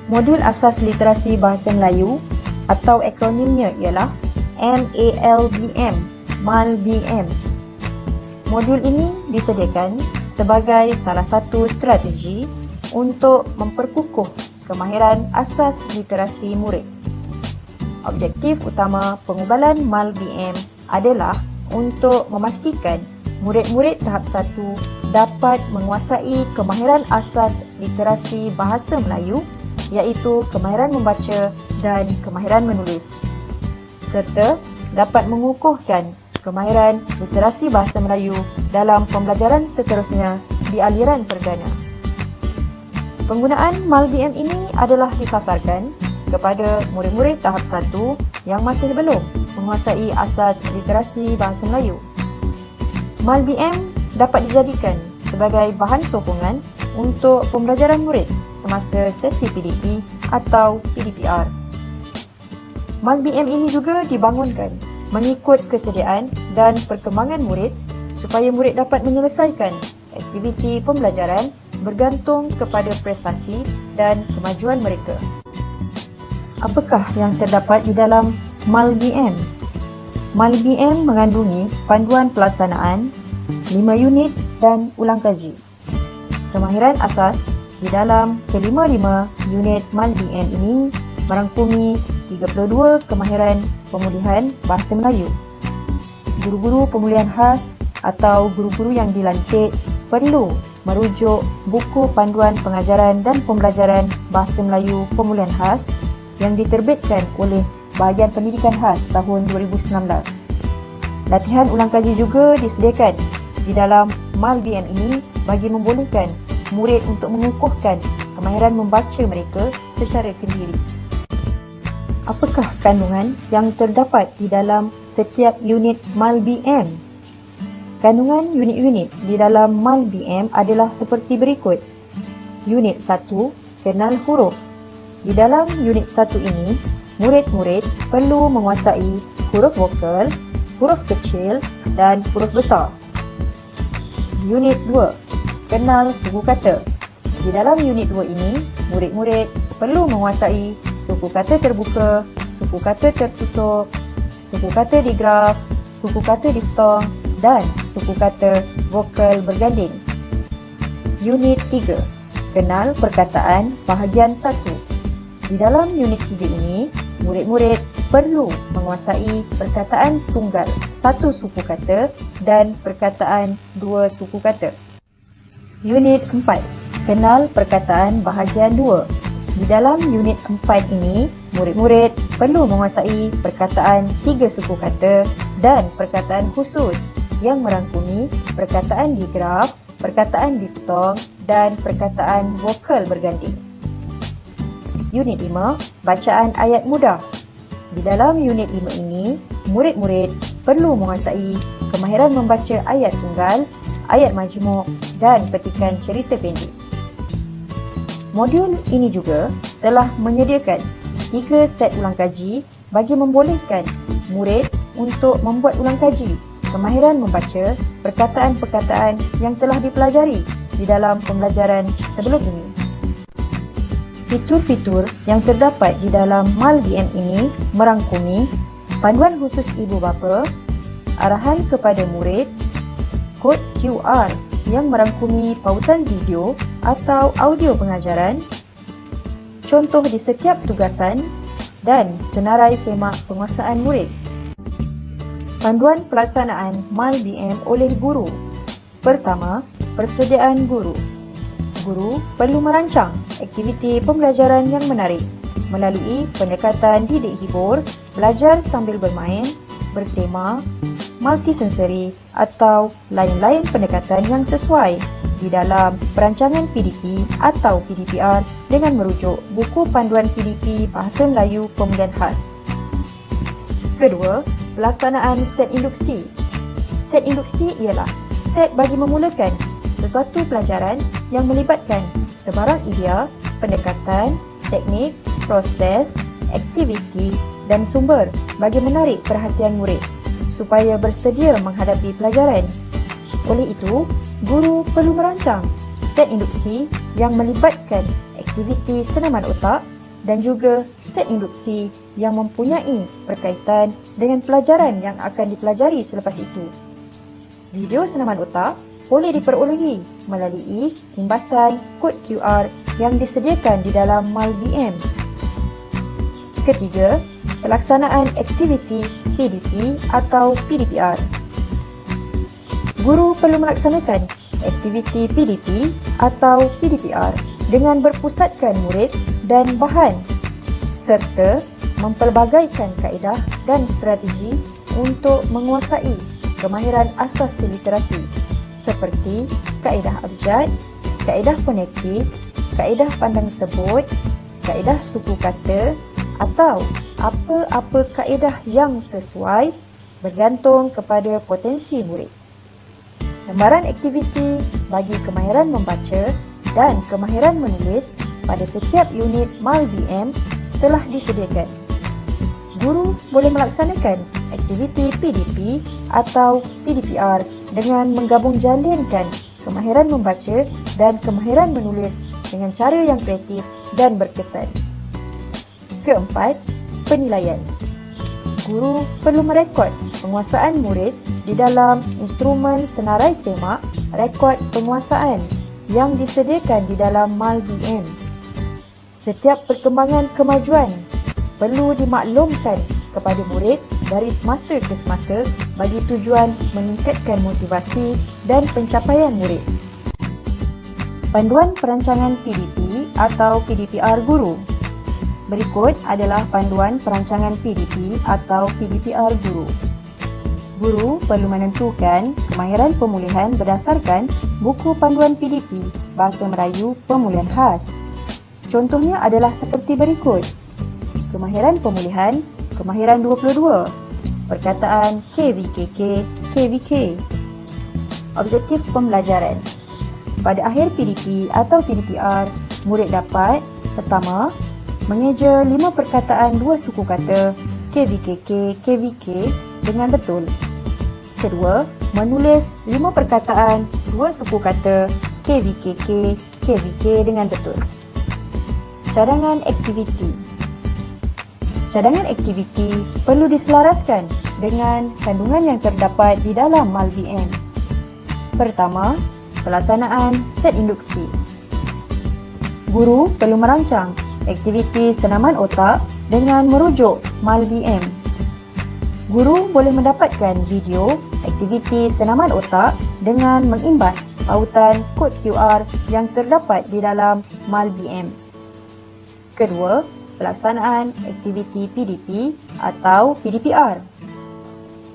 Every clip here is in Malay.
Modul Asas Literasi Bahasa Melayu atau akronimnya ialah MALBM, MALBM. Modul ini disediakan sebagai salah satu strategi untuk memperkukuh kemahiran asas literasi murid. Objektif utama pengubalan MALBM adalah untuk memastikan murid-murid tahap 1 dapat menguasai kemahiran asas literasi bahasa Melayu iaitu kemahiran membaca dan kemahiran menulis, serta dapat mengukuhkan kemahiran literasi bahasa Melayu dalam pembelajaran seterusnya di aliran perdana. Penggunaan MALBM ini adalah dipasarkan kepada murid-murid tahap 1 yang masih belum menguasai asas literasi bahasa Melayu. MALBM dapat dijadikan sebagai bahan sokongan untuk pembelajaran murid semasa sesi PDP atau PDPR. MALBM ini juga dibangunkan mengikut kesediaan dan perkembangan murid supaya murid dapat menyelesaikan aktiviti pembelajaran bergantung kepada prestasi dan kemajuan mereka. Apakah yang terdapat di dalam MALBM? MALBM mengandungi panduan pelaksanaan, 5 unit dan ulang kaji. Kemahiran asas di dalam kelima-lima unit MALBM ini merangkumi 32 kemahiran pemulihan bahasa Melayu. Guru-guru pemulihan khas atau guru-guru yang dilantik perlu merujuk buku panduan pengajaran dan pembelajaran bahasa Melayu pemulihan khas yang diterbitkan oleh Bahagian Pendidikan Khas tahun 2019. Latihan ulang kaji juga disediakan di dalam MALBM ini bagi membolehkan murid untuk mengukuhkan kemahiran membaca mereka secara sendiri. Apakah kandungan yang terdapat di dalam setiap unit MALBM? Kandungan unit-unit di dalam MALBM adalah seperti berikut. Unit 1, kenal huruf. Di dalam unit 1 ini, murid-murid perlu menguasai huruf vokal, huruf kecil dan huruf besar. Unit 2, kenal suku kata. Di dalam unit 2 ini, murid-murid perlu menguasai suku kata terbuka, suku kata tertutup, suku kata digraf, suku kata diftong dan suku kata vokal berganding. Unit 3, kenal perkataan bahagian 1. Di dalam unit 3 ini, murid-murid perlu menguasai perkataan tunggal 1 suku kata dan perkataan 2 suku kata. Unit 4, kenal perkataan bahagian 2. Di dalam unit 4 ini, murid-murid perlu menguasai perkataan 3 suku kata dan perkataan khusus yang merangkumi perkataan digraf, perkataan diftong dan perkataan vokal berganding. Unit 5, bacaan ayat mudah. Di dalam unit 5 ini, murid-murid perlu menguasai kemahiran membaca ayat tunggal, ayat majmuk dan petikan cerita pendek. Modul ini juga telah menyediakan 3 set ulang kaji bagi membolehkan murid untuk membuat ulang kaji kemahiran membaca perkataan-perkataan yang telah dipelajari di dalam pembelajaran sebelum ini. Fitur-fitur yang terdapat di dalam MALBM ini merangkumi panduan khusus ibu bapa, arahan kepada murid, kod QR yang merangkumi pautan video atau audio pengajaran, contoh di setiap tugasan dan senarai semak penguasaan murid. Panduan pelaksanaan MALBM oleh guru. Pertama, persediaan guru. Guru perlu merancang aktiviti pembelajaran yang menarik melalui pendekatan didik hibur, belajar sambil bermain, bertema, multisensori atau lain-lain pendekatan yang sesuai di dalam perancangan PDP atau PDPR dengan merujuk buku panduan PDP Bahasa Melayu Pemulihan Khas. Kedua, pelaksanaan set induksi. Set induksi ialah set bagi memulakan sesuatu pelajaran yang melibatkan sebarang idea, pendekatan, teknik, proses, aktiviti dan sumber bagi menarik perhatian murid supaya bersedia menghadapi pelajaran. Oleh itu, guru perlu merancang set induksi yang melibatkan aktiviti senaman otak, dan juga set induksi yang mempunyai berkaitan dengan pelajaran yang akan dipelajari selepas itu. Video senaman otak boleh diperolehi melalui imbasan kod QR yang disediakan di dalam MALBM. Ketiga, pelaksanaan aktiviti PDP atau PDPR. Guru perlu melaksanakan aktiviti PDP atau PDPR dengan berpusatkan murid dan bahan serta mempelbagaikan kaedah dan strategi untuk menguasai kemahiran asas literasi seperti kaedah abjad, kaedah fonetik, kaedah pandang sebut, kaedah suku kata atau apa-apa kaedah yang sesuai bergantung kepada potensi murid. Lembaran aktiviti bagi kemahiran membaca dan kemahiran menulis pada setiap unit MALBM telah disediakan. Guru boleh melaksanakan aktiviti PDP atau PDPR dengan menggabung jalinkan kemahiran membaca dan kemahiran menulis dengan cara yang kreatif dan berkesan. Keempat, penilaian. Guru perlu merekod penguasaan murid di dalam instrumen senarai semak rekod penguasaan yang disediakan di dalam MALBM. Setiap perkembangan kemajuan perlu dimaklumkan kepada murid dari semasa ke semasa bagi tujuan meningkatkan motivasi dan pencapaian murid. Panduan perancangan PDP atau PDPR guru. Berikut adalah panduan perancangan PDP atau PDPR guru. Guru perlu menentukan kemahiran pemulihan berdasarkan buku panduan PDP Bahasa Melayu Pemulihan Khas. Contohnya adalah seperti berikut. Kemahiran pemulihan, kemahiran 22. Perkataan KVKK, KVK. Objektif pembelajaran. Pada akhir PDP atau PDPR, murid dapat pertama, mengeja 5 perkataan 2 suku kata KVKK, KVK dengan betul. Kedua, menulis 5 perkataan 2 suku kata KVKK, KVK dengan betul. Cadangan aktiviti. Cadangan aktiviti perlu diselaraskan dengan kandungan yang terdapat di dalam MALBM. Pertama, pelaksanaan set induksi. Guru perlu merancang aktiviti senaman otak dengan merujuk MALBM. Guru boleh mendapatkan video aktiviti senaman otak dengan mengimbas pautan kod QR yang terdapat di dalam MALBM. Kedua, pelaksanaan aktiviti PDP atau PDPR.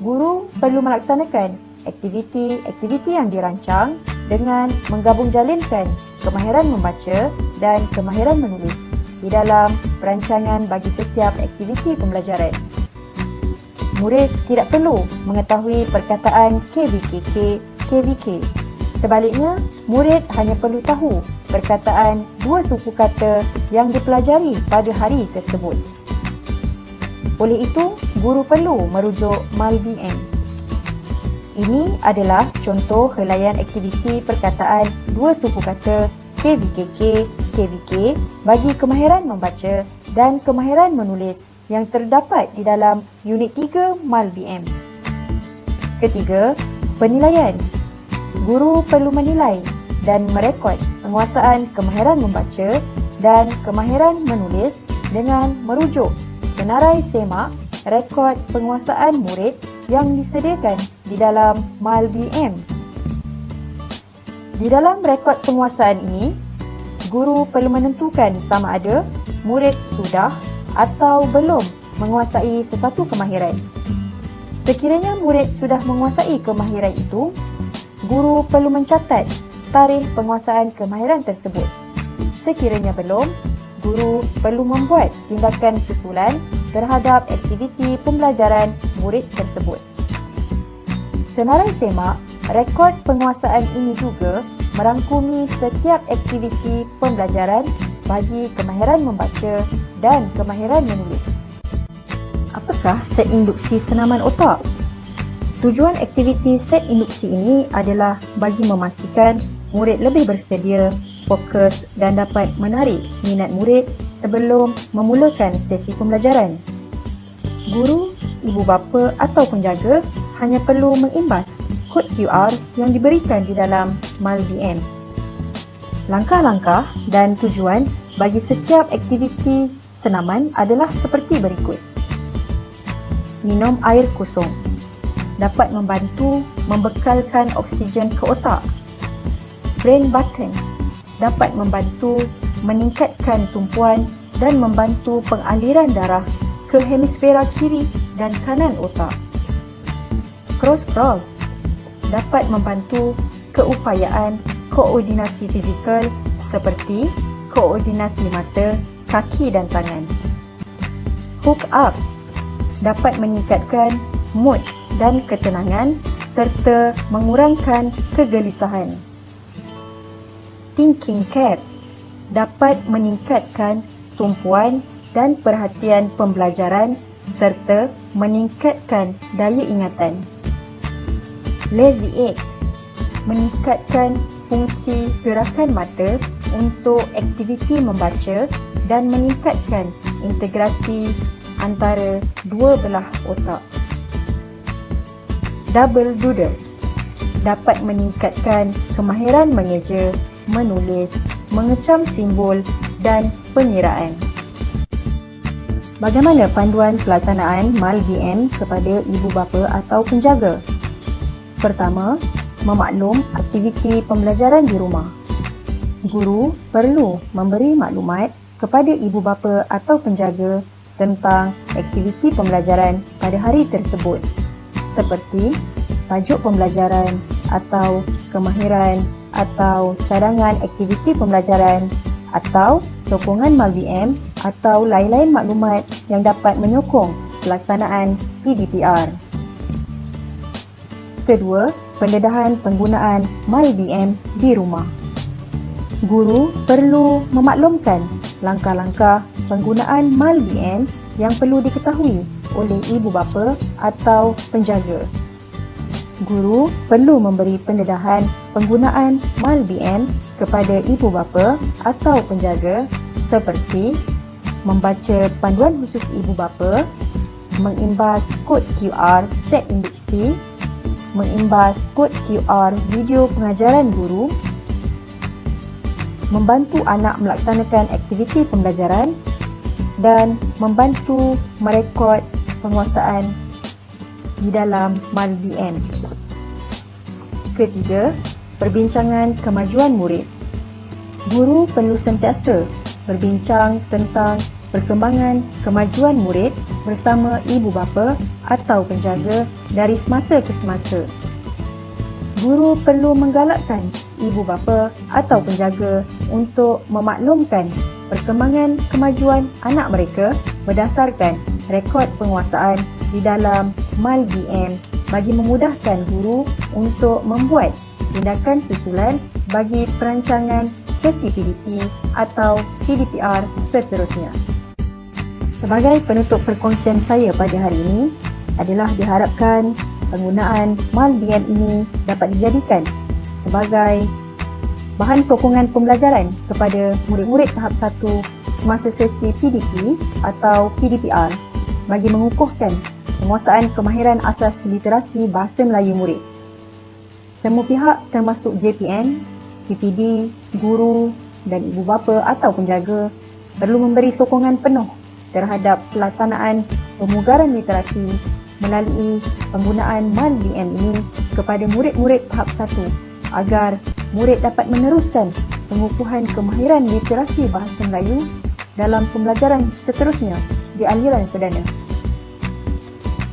Guru perlu melaksanakan aktiviti yang dirancang dengan menggabung jalinkan kemahiran membaca dan kemahiran menulis di dalam perancangan bagi setiap aktiviti pembelajaran. Murid tidak perlu mengetahui perkataan KVKK, KVK. Sebaliknya, murid hanya perlu tahu perkataan 2 suku kata yang dipelajari pada hari tersebut. Oleh itu, guru perlu merujuk MALBM. Ini adalah contoh helaian aktiviti perkataan 2 suku kata KVKK, KVK bagi kemahiran membaca dan kemahiran menulis yang terdapat di dalam unit 3 MALBM. Ketiga, penilaian. Guru perlu menilai dan merekod penguasaan kemahiran membaca dan kemahiran menulis dengan merujuk senarai semak rekod penguasaan murid yang disediakan di dalam MALBM. Di dalam rekod penguasaan ini, guru perlu menentukan sama ada murid sudah atau belum menguasai sesuatu kemahiran. Sekiranya murid sudah menguasai kemahiran itu, guru perlu mencatat tarikh penguasaan kemahiran tersebut. Sekiranya belum, guru perlu membuat tindakan susulan terhadap aktiviti pembelajaran murid tersebut. Senarai semak, rekod penguasaan ini juga merangkumi setiap aktiviti pembelajaran bagi kemahiran membaca dan kemahiran menulis. Apakah set induksi senaman otak? Tujuan aktiviti set induksi ini adalah bagi memastikan murid lebih bersedia, fokus dan dapat menarik minat murid sebelum memulakan sesi pembelajaran. Guru, ibu bapa atau penjaga hanya perlu mengimbas kod QR yang diberikan di dalam MALBM. Langkah-langkah dan tujuan bagi setiap aktiviti senaman adalah seperti berikut. Minum air kosong dapat membantu membekalkan oksigen ke otak. Brain button dapat membantu meningkatkan tumpuan dan membantu pengaliran darah ke hemisfera kiri dan kanan otak. Cross crawl dapat membantu keupayaan koordinasi fizikal seperti koordinasi mata, kaki dan tangan. Hook ups dapat meningkatkan mood dan ketenangan serta mengurangkan kegelisahan. Thinking cap dapat meningkatkan tumpuan dan perhatian pembelajaran serta meningkatkan daya ingatan. Lazy eye meningkatkan fungsi gerakan mata untuk aktiviti membaca dan meningkatkan integrasi antara dua belah otak. Double doodle dapat meningkatkan kemahiran mengeja, menulis, mengecam simbol dan pengiraan. Bagaimana panduan pelaksanaan MALBM kepada ibu bapa atau penjaga? Pertama, memaklum aktiviti pembelajaran di rumah. Guru perlu memberi maklumat kepada ibu bapa atau penjaga tentang aktiviti pembelajaran pada hari tersebut, seperti tajuk pembelajaran atau kemahiran atau cadangan aktiviti pembelajaran atau sokongan MALBM atau lain-lain maklumat yang dapat menyokong pelaksanaan PDPR. Kedua, pendedahan penggunaan MALBM di rumah. Guru perlu memaklumkan langkah-langkah penggunaan MALBM yang perlu diketahui oleh ibu bapa atau penjaga. Guru perlu memberi pendedahan penggunaan MALBM kepada ibu bapa atau penjaga seperti membaca panduan khusus ibu bapa, mengimbas kod QR set induksi, mengimbas kod QR video pengajaran guru, membantu anak melaksanakan aktiviti pembelajaran dan membantu merekod penguasaan di dalam MALBM. Ketiga, perbincangan kemajuan murid. Guru perlu sentiasa berbincang tentang perkembangan kemajuan murid bersama ibu bapa atau penjaga dari semasa ke semasa. Guru perlu menggalakkan ibu bapa atau penjaga untuk memaklumkan perkembangan kemajuan anak mereka berdasarkan rekod penguasaan di dalam MALBM bagi memudahkan guru untuk membuat tindakan susulan bagi perancangan sesi PDP atau PDPR seterusnya. Sebagai penutup perkongsian saya pada hari ini adalah diharapkan penggunaan MALBM ini dapat dijadikan sebagai bahan sokongan pembelajaran kepada murid-murid tahap 1 semasa sesi PDP atau PDPR bagi mengukuhkan penguasaan kemahiran asas literasi bahasa Melayu murid. Semua pihak termasuk JPN, PPD, guru dan ibu bapa atau penjaga perlu memberi sokongan penuh terhadap pelaksanaan pemugaran literasi melalui penggunaan MALBM ini kepada murid-murid tahap 1 agar murid dapat meneruskan pengukuhan kemahiran literasi bahasa Melayu dalam pembelajaran seterusnya di aliran perdana.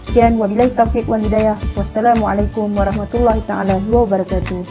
Sekian, wabillahi taufiq wal hidayah. Wassalamualaikum warahmatullahi taala wabarakatuh.